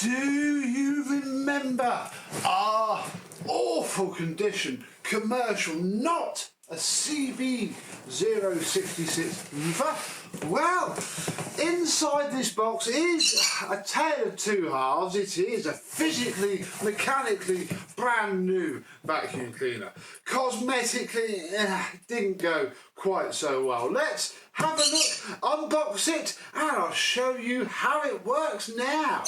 Do you remember our awful condition commercial, not a C2450 Hoover? Well, inside this box is a tale of two halves. It is a physically, mechanically brand new vacuum cleaner. Cosmetically, it didn't go quite so well. Let's have a look, unbox it, and I'll show you how it works now.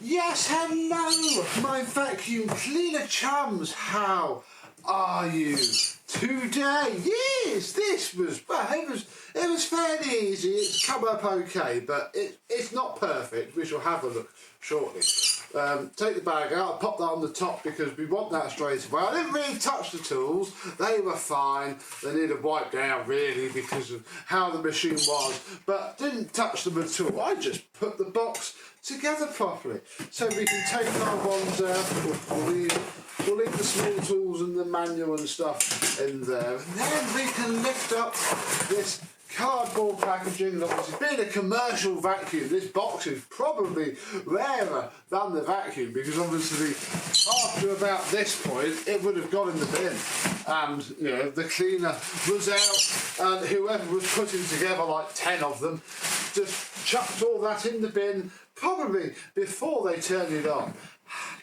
Yes, hello, my vacuum cleaner chums. How are you today? Yes, this was, well, it was fairly easy. It's come up okay, but it's not perfect. We shall have a look shortly. Take the bag out, pop that on the top because we want that straight away. I didn't really touch the tools. They were fine. They needed wiped down really because of how the machine was, but didn't touch them at all. I just put the box together properly. So we can take our ones out. We'll leave the small tools and the manual and stuff in there. And then we can lift up this cardboard packaging. Obviously, being a commercial vacuum, this box is probably rarer than the vacuum because obviously after about this point it would have gone in the bin, and you know the cleaner was out and whoever was putting together like 10 of them just chucked all that in the bin probably before they turned it on.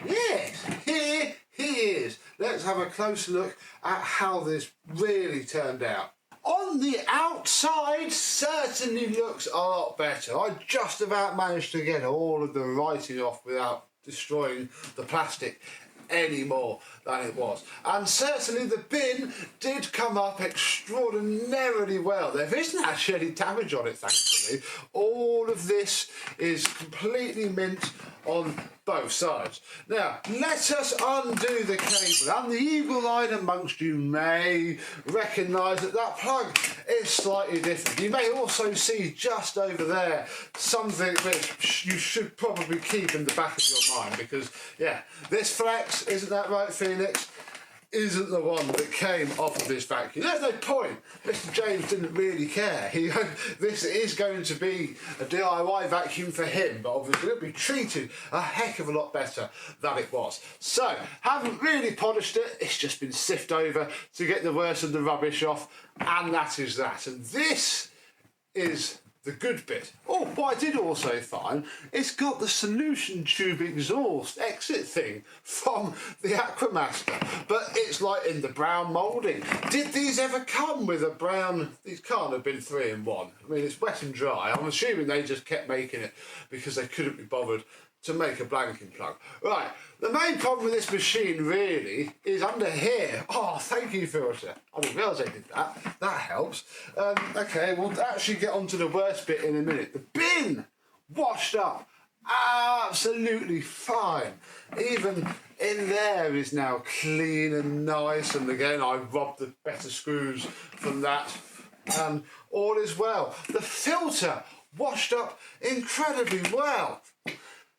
Yes, here he is. Let's have a close look at how this really turned out. On the outside, certainly looks a lot better. I just about managed to get all of the writing off without destroying the plastic any more than it was. And certainly the bin did come up extraordinarily well. There isn't actually any damage on it, thankfully. All of this is completely mint on both sides. Now, let us undo the cable, and the eagle-eyed amongst you may recognise that that plug is slightly different. You may also see just over there something which you should probably keep in the back of your mind because, yeah, this flex, isn't that right, Phoenix? Isn't the one that came off of this vacuum. There's no point. Mr. James didn't really care. This is going to be a DIY vacuum for him, but obviously it'll be treated a heck of a lot better than it was. So, haven't really polished it. It's just been sifted over to get the worst of the rubbish off, and that is that. And this is the good bit. Oh, what I did also find, it's got the solution tube exhaust exit thing from the Aquamaster, but it's like in the brown moulding. Did these ever come with a brown? These can't have been 3-in-1. I mean, it's wet and dry. I'm assuming they just kept making it because they couldn't be bothered to make a blanking plug. Right, the main problem with this machine really is under here. Oh, thank you, filter. I didn't realise I did that. That helps. Okay, we'll actually get on to the worst bit in a minute. The bin washed up absolutely fine. Even in there is now clean and nice, and again I robbed the better screws from that, and all is well. The filter washed up incredibly well.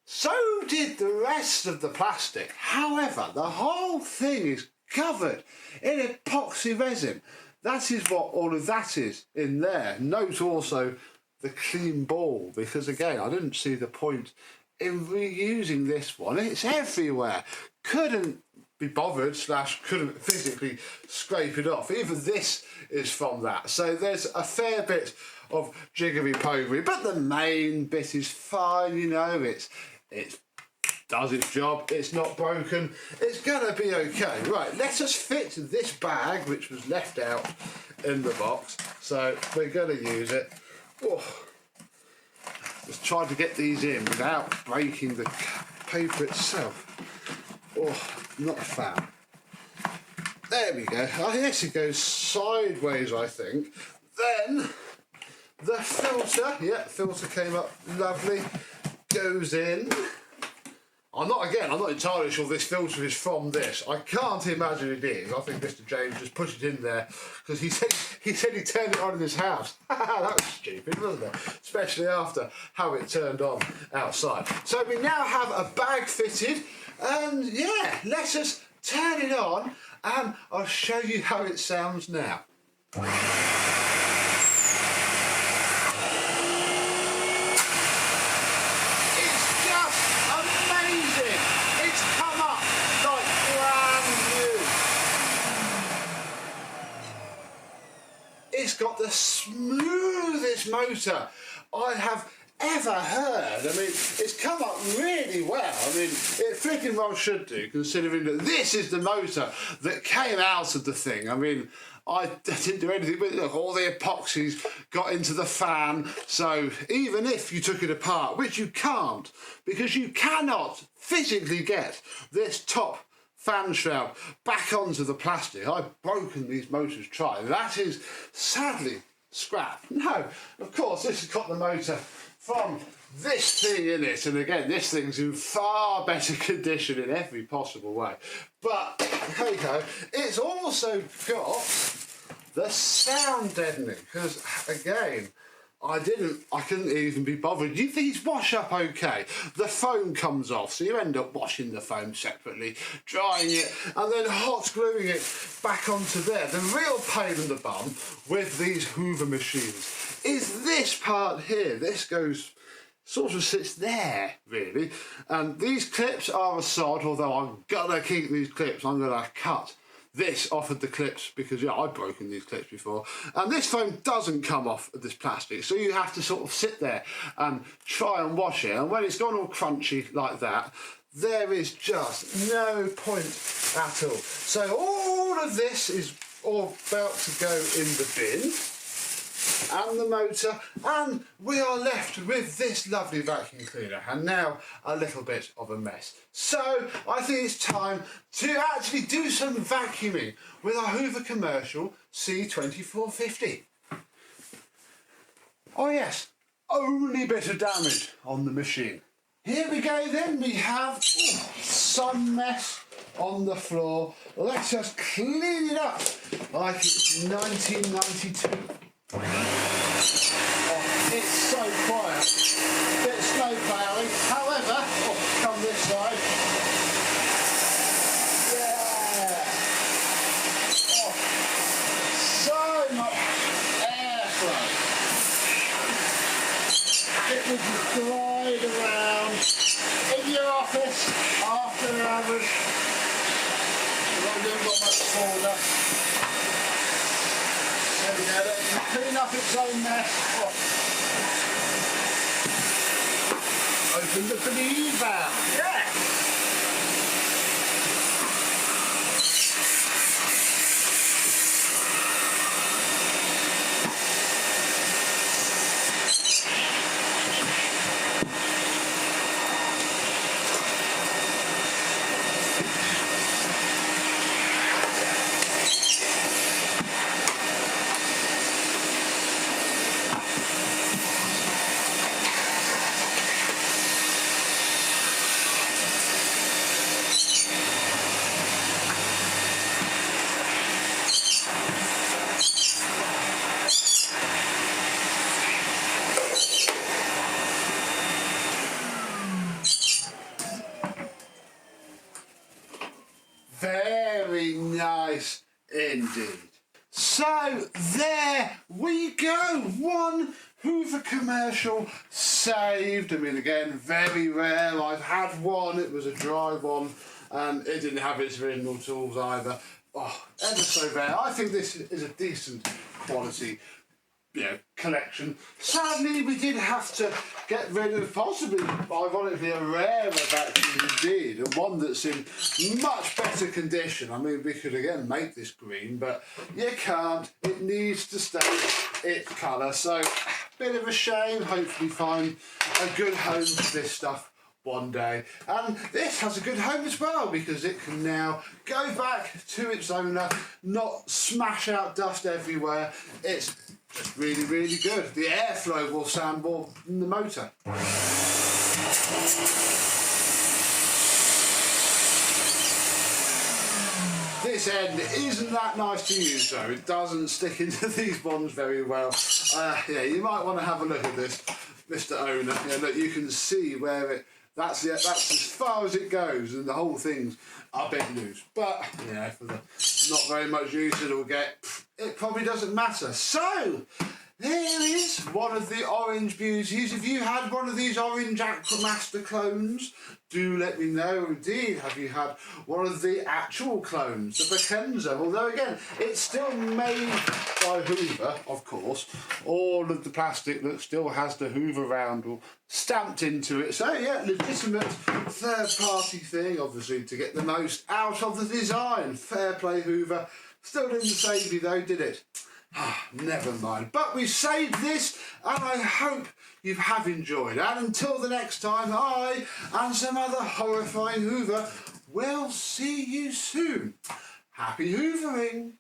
So did the rest of the plastic. However, the whole thing is covered in epoxy resin. That is what all of that is in there. Note also the clean ball, because again, I didn't see the point in reusing this one. It's everywhere. Couldn't be bothered / couldn't physically scrape it off. Even this is from that. So there's a fair bit of jiggery-pogery, but the main bit is fine, you know, it does its job, it's not broken, it's gonna be okay. Right, let us fit this bag, which was left out in the box, so we're gonna use it. Oh, just trying to get these in without breaking the paper itself. Oh, not a fan. There we go. I guess it goes sideways, I think. Then the filter, yeah, filter came up lovely, goes in. I'm not entirely sure this filter is from this. I can't imagine it is. I think Mr. James just put it in there because he said he turned it on in his house. That was stupid, wasn't it? Especially after how it turned on outside. So we now have a bag fitted, and yeah, let us turn it on and I'll show you how it sounds now. It's just amazing. It's come up like brand new. It's got the smoothest motor I have ever heard. I mean, it's come up really well. I mean, it freaking well should do, considering that this is the motor that came out of the thing. I mean, I didn't do anything with it. Look, all the epoxies got into the fan, so even if you took it apart, which you can't, because you cannot physically get this top fan shroud back onto the plastic. I've broken these motors trying. That is sadly scrap. No, of course, this has got the motor from this thing in it, and again, this thing's in far better condition in every possible way. But there you go. It's also got the sound deadening, because again, I couldn't even be bothered. These wash up okay. The foam comes off, so you end up washing the foam separately, drying it, and then hot gluing it back onto there. The real pain in the bum with these Hoover machines is this part here. This goes, sort of sits there, really. And these clips are a sod, although I'm gonna keep these clips. I'm gonna cut this off of the clips because, yeah, I've broken these clips before. And this foam doesn't come off of this plastic, so you have to sort of sit there and try and wash it. And when it's gone all crunchy like that, there is just no point at all. So all of this is all about to go in the bin, and the motor, and we are left with this lovely vacuum cleaner, and now a little bit of a mess. So I think it's time to actually do some vacuuming with our Hoover Commercial C2450. Oh yes, only bit of damage on the machine. Here we go then, we have some mess on the floor. Let's just clean it up like it's 1992. Oh, it's so quiet. Bit slow ploughing. However, come this side. Yeah. Oh, so much airflow. It would glide around in your office after hours. You haven't got much folder. There we go, let's clean up its own mess. Oh. Open the bleed valve, yeah! Very nice indeed. So there we go. One Hoover Commercial saved. I mean, again, very rare. I've had one. It was a dry one, and it didn't have its original tools either. Oh, ever so rare. I think this is a decent quality, collection. Sadly, we did have to get rid of possibly, ironically, a rarer vacuum indeed, and one that's in much better condition. I mean, we could again make this green, but you can't. It needs to stay its colour. So, bit of a shame. Hopefully, find a good home for this stuff one day. And this has a good home as well, because it can now go back to its owner, not smash out dust everywhere. It's just really, really good. The airflow will sound more than the motor. This end isn't that nice to use though. It doesn't stick into these bonds very well. Yeah, you might want to have a look at this, Mr. Owner. Yeah, look, you can see where that's as far as it goes, and the whole thing's a bit loose, but you know, for the not very much use it'll get, it probably doesn't matter. So there is one of the orange beauties. If you had one of these orange Aquamaster clones, do let me know. Indeed, have you had one of the actual clones, the Bakenza? Although again, it's still made by Hoover, of course. All of the plastic that still has the Hoover roundel stamped into it. So yeah, legitimate third-party thing, obviously, to get the most out of the design. Fair play, Hoover. Still didn't save you though, did it? Never mind. But we saved this, and I hope you have enjoyed. And until the next time, I and some other horrifying Hoover will see you soon. Happy Hoovering!